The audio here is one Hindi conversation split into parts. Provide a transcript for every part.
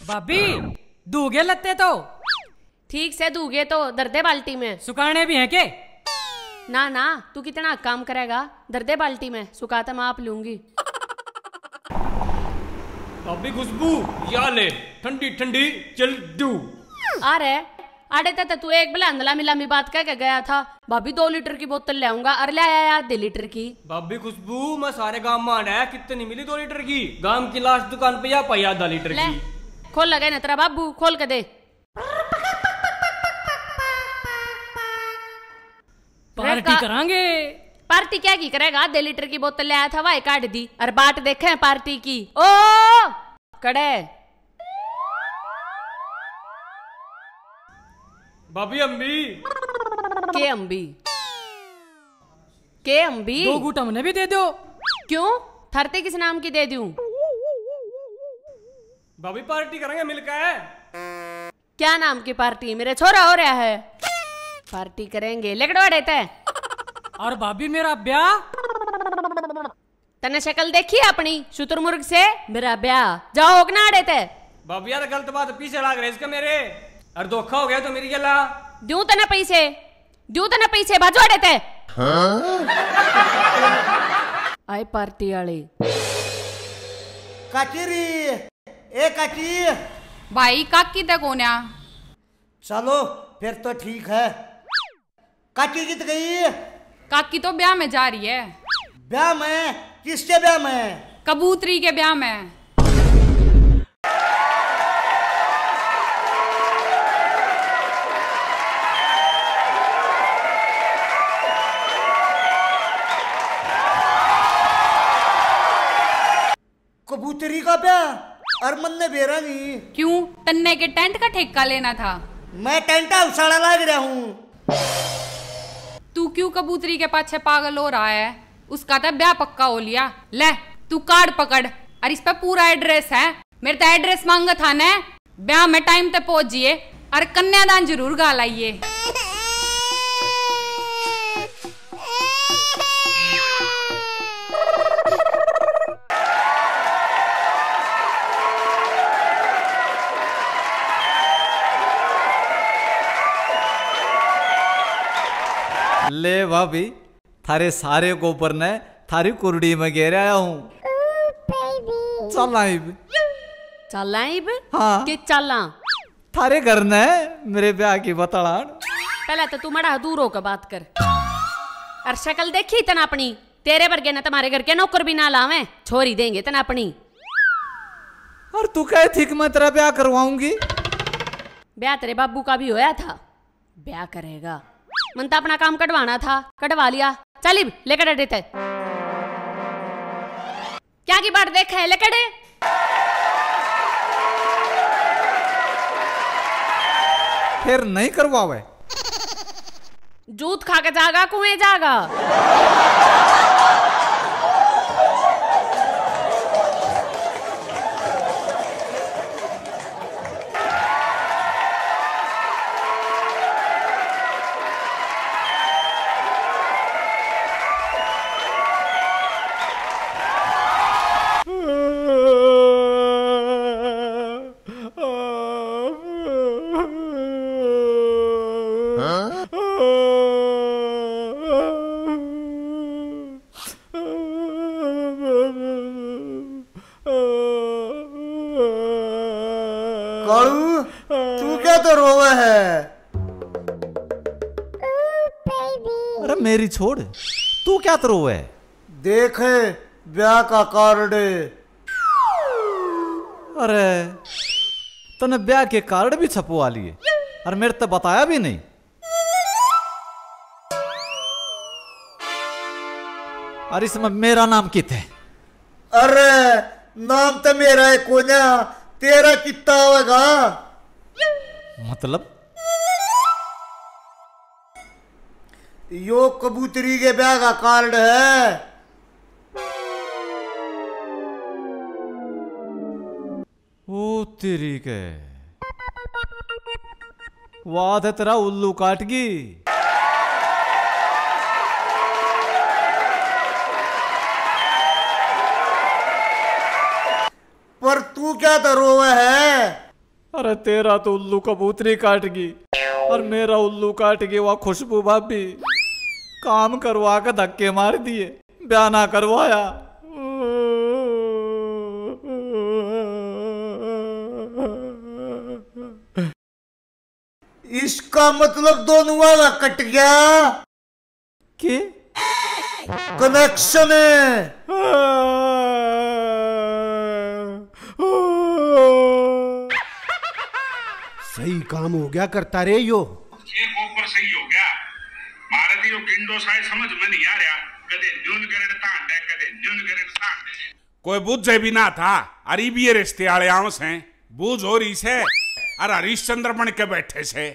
भाभी दूगे लगते तो ठीक से दूगे तो दर्दे बाल्टी में। सुखाने भी हैं के? ना ना, तू कितना काम करेगा, दर्दे बाल्टी में सुखाता मैं आप लूंगी। भाभी खुशबू या ले ठंडी ठंडी चल दू। अरे आड़े तो तू एक बला अंदला मिलामी बात कह के गया था, भाभी 2 लीटर की बोतल ले आऊंगा, अरे ले आया 1.5 लीटर की। भाभी खुशबू मैं सारे गांव में आना है, कितनी मिली 2 लीटर की? गांव की लास्ट दुकान पे या पाई आधा लीटर ले की। खोल लगे ना तेरा बाबू, खोल के दे। पार्टी करांगे। पार्टी क्या की करेगा, 1.5 लीटर की बोतल ले आया था, वाई काट दी। अरे बाट देखे पार्टी की। ओ कड़े भाभी अम्बी के अम्बी के अम्बी 2 घूंट हमने भी दे दो। क्यों, थरते किस नाम की दे दूं? भाभी पार्टी करेंगे मिलकर। क्या नाम की पार्टी, मेरे छोरा हो रहा है। पार्टी करेंगे लेकड़वा देते। और भाभी मेरा ब्याह? तने शक्ल देखी अपनी शुतुरमुर्ग से? मेरा ब्याह जाओ ना देते। भाभी यार गलत बात पीछे लाग रहे इसका मेरे, और धोखा हो गया तो मेरी गला। दूं तना पैसे भाजवा देते। आए पार्टी वाले। काकीरी ए काकी। भाई काकी तक कोन्या। चलो फिर तो ठीक है। काकी कित गई? काकी तो ब्याह में जा रही है। ब्याह में? किसके ब्याह में? कबूतरी के ब्याह में। कबूतरी का ब्याह? और मन ने बेरा नहीं। क्यों, तन्ने के टेंट का ठेका लेना था? मैं टेंट उसाड़ा लाग रहा हूँ। तू क्यों कबूतरी के पाछे पागल हो रहा है? उसका तो ब्याह पक्का हो लिया। ले तू कार्ड पकड़, और इस पे पूरा एड्रेस है। मेरे तो एड्रेस मांगा था ने। ब्याह में टाइम पे पहुंचिए और कन्यादान जरूर गा लाइए। ले भाभी थारे सारे गोबर ने थारी कुरडी में घेर आया हूँ। चल हाँ। कि चला थारे घर ने मेरे ब्याह की बताड़ान। पहले तो तू मड़ा दूर होकर बात कर। और शक्ल देखी तना अपनी, तेरे वर्गे ने तुम्हारे घर के नौकर भी ना लावे, छोरी देंगे तना अपनी। और तू कहे थी कि मैं तेरा ब्याह करवाऊंगी? ब्याह तेरे बाबू का भी होया था, ब्याह करेगा। मन तो अपना काम कटवाना था, कटवा लिया। चल लेकर देते। क्या की बात देखा है, लेकर फिर नहीं करवावे? जूत खा के जागा, कुएं जागा। कालू तू क्या तो रोवे है? अरे मेरी छोड़, तू क्या तो रोवे? देख ब्याह का कार्ड। अरे तने ब्याह के कार्ड भी छपवा लिए और मेरे तो बताया भी नहीं। और इसमें मेरा नाम कित है? अरे नाम तो मेरा है कोन्या, तेरा कितना होगा? मतलब यो कबूतरी के ब्याह का कार्ड है। ओ तेरी के वाद है तेरा उल्लू काटगी। पर तू क्या तो रोवे है? अरे तेरा तो उल्लू कबूतरी काट गई और मेरा उल्लू काट गई वह खुशबू भाभी। काम करवा के धक्के मार दिए, ब्याह ना करवाया। इसका मतलब दोनों वाला कट गया। के कनेक्शन है। सही काम हो गया करता रे यो। एक ऊपर सही हो गया। मारे दियो गिंडो साए समझ में नहीं आ रहा। कदे न्यून करे तांडे, कदे न्यून करे तांडे। कोई बुझे भी ना था। अरे भी ये रिश्ते वाले आंस हैं। बूझ हो रही से। अरे हरिश्चंद्र बन के बैठे से।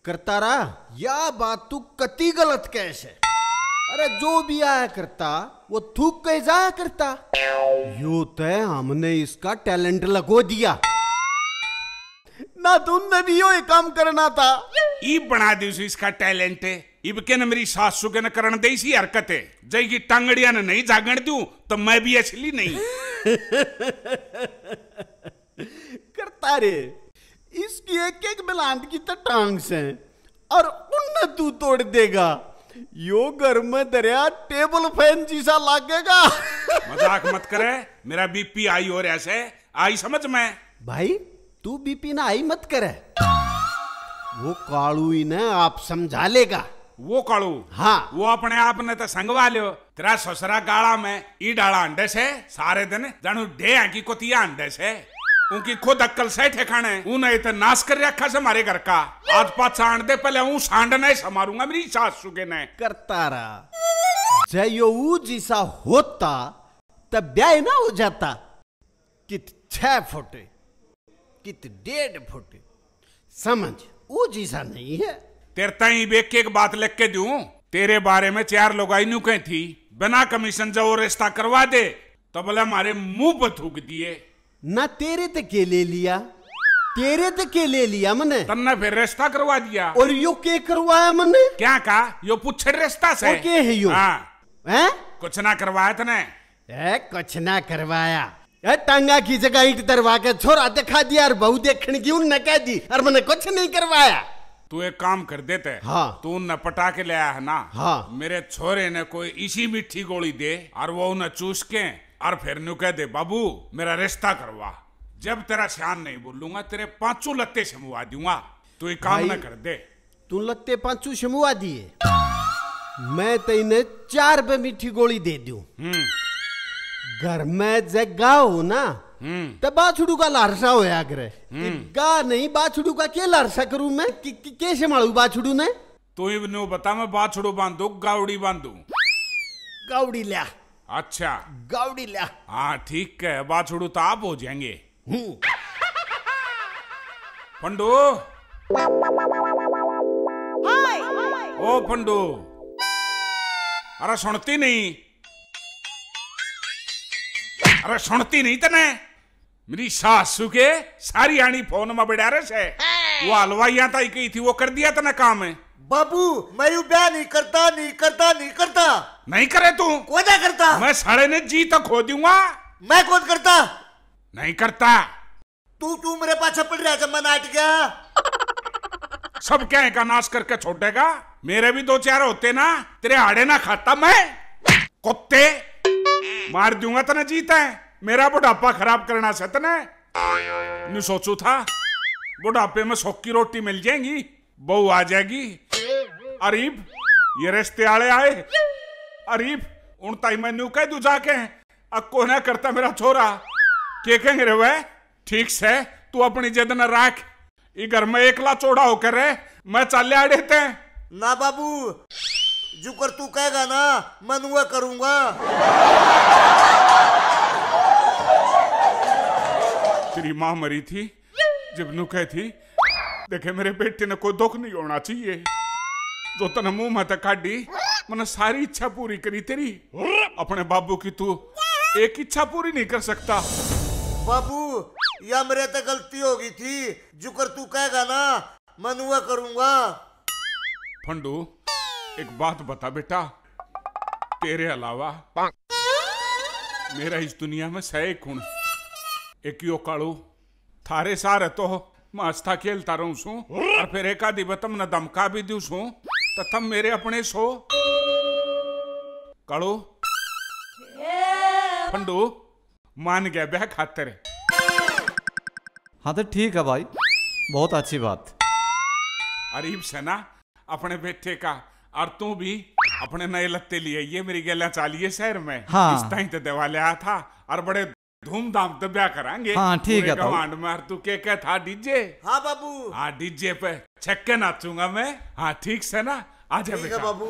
करता रहा या बात तू कति गलत कैसे। अरे जो भी आया करता वो थूक के जाया करता। यो तय हमने इसका टैलेंट लगो दिया ना, तुमने भी यो काम करना था। इब बना दी इसका टैलेंट है। इब के न मेरी सासू के न करण दे इसी हरकत है। जय की टांगड़िया ने नहीं जागण दूं तो मैं भी असली नहीं। करता रे इसकी एक एक बिलांट की तो टांग से और उन तू तोड़ देगा। यो घर में दरिया टेबल फैन जैसा लागेगा। मजाक मत करे। मेरा बीपी आई और ऐसे आई समझ में। भाई तू बीपी ना आई मत करे। वो कालू ही ने आप समझा लेगा। वो कालू हाँ वो अपने आप ने तो संगवा लियो। तेरा ससुरा गाड़ा में ई डाला अंडे से सारे दिन जानू ढे की कोतिया अंडे से। उनकी खुद अक्कल से ठिकाने उन्हें तो नाश कर रखा से हमारे घर का। आज पाँच सांड दे पहले हूँ सांड नहीं समारूंगा मेरी सासू के ने। करता रहा जयो जैसा होता तब ब्याह ना हो जाता। कित 6 फुट कित 1.5 फुट समझ वो जैसा नहीं है। तेरे ताई बेक एक बात लिख के दूं। तेरे बारे में 4 लोग आई न्यू कही थी बिना कमीशन जो रिश्ता करवा दे तो बोले हमारे मुंह पर थूक दिए ना। तेरे ते के ले लिया, तेरे ते के ले लिया मने। तन्ने फिर रिश्ता करवा दिया। और यो के करवाया मने। क्या कहा यो पूछे रिश्ता से। और के है यो हैं कुछ ना करवाया तने। कुछ ना करवाया। टांगा की जगह ईंट दरवा के छोरा दिखा दिया और बहू देखने की उनने कह दी और मैंने कुछ नहीं करवाया। तू एक काम कर देते। हाँ तू न पटा के ले आया है ना। हाँ मेरे छोरे ने कोई इसी मीठी गोली दे और वो उन्हें चूस के और फिर नु कह दे बाबू मेरा रिश्ता करवा। जब तेरा श्यान नहीं बोलूंगा तेरे 5 लत्ते शमुआ दूंगा। तू एक काम न कर दे। तू लत्ते 5 शमुआ दिए मैं तेने 4 पे मीठी गोली दे दूं। घर में जगह हो ना तो बाछड़ू का लारसा होया करे। गा नहीं बाछड़ू का क्या लारसा करूं मैं। कैसे मारू बाछड़ू ने। तू ही नु बता मैं बाछड़ू बांधू गावड़ी बांधू। गावड़ी लिया। अच्छा गावड़ी लिया। हाँ ठीक है बाछड़ू तो आप हो जाएंगे। पंडू ओ पंडू अरे सुनती नहीं। अरे सुनती नहीं तने। मेरी सासू के सारी आनी फोन में बैठा रहे से। वो हलवाइया ताई कही थी वो कर दिया तने काम है। बाबू मैं यू ब्याह नहीं करता नहीं करता नहीं करता। नहीं करे तू कौन करता। मैं साढ़े ने जी तक खो दूंगा। मैं कौन करता। नहीं करता। तू मेरे पाछे पड़ रहा जब मैं नाट गया। सब क्या का नाश करके छोड़ेगा। मेरे भी 2-4 होते ना तेरे हाड़े ना खाता मैं। कुत्ते मार दूंगा तने जीता है। मेरा बुढ़ापा खराब करना से तने नहीं सोचू था। बुढ़ापे में सौख की रोटी मिल जाएगी बहू आ जाएगी। अरीब ये रिश्ते आले आए। अरीब उन ताई मैं कह दू जाके अक्को ना करता मेरा छोरा के कहेंगे रे वह। ठीक से तू अपनी जिद न रख। ये घर में एकला चौड़ा होकर रहे मैं चाले आड़े थे ना। बाबू जो कर तू कहेगा ना मैं वो करूंगा। तेरी माँ मरी थी जब नु कह थी देखे मेरे बेटे ने कोई दुख नहीं होना चाहिए। जो तने मुंह में तक काटी मैंने सारी इच्छा पूरी करी तेरी। अपने बाबू की तू एक इच्छा पूरी नहीं कर सकता। बाबू या मेरे तो गलती होगी थी। जो कर तू कहेगा ना मैं वो करूंगा। फंडू एक बात बता बेटा। तेरे अलावा मेरा इस दुनिया में सही खून एक यो कालू थारे सारे तो मस्ता खेलता रहूं सू और फिर एक आधी बतम न दमका भी दू सू तो तम मेरे अपने सो कड़ो फंडू मान गया ब्याह खातिर। हाँ तो ठीक है भाई, बहुत अच्छी बात। अरीब से ना अपने बेटे का और तू भी अपने नए लत्ते लिए ये मेरी गैला चालिए शहर में। हाँ। इस टाइम तो दिवाले आया था और बड़े धूमधाम तो ब्याह करांगे। हाँ ठीक है तो। गवांड मार तू के था डीजे। हाँ बाबू। हाँ डीजे पे छक्के नाचूंगा मैं। हाँ ठीक से ना, आजा ठीक है बेटा। बाबू।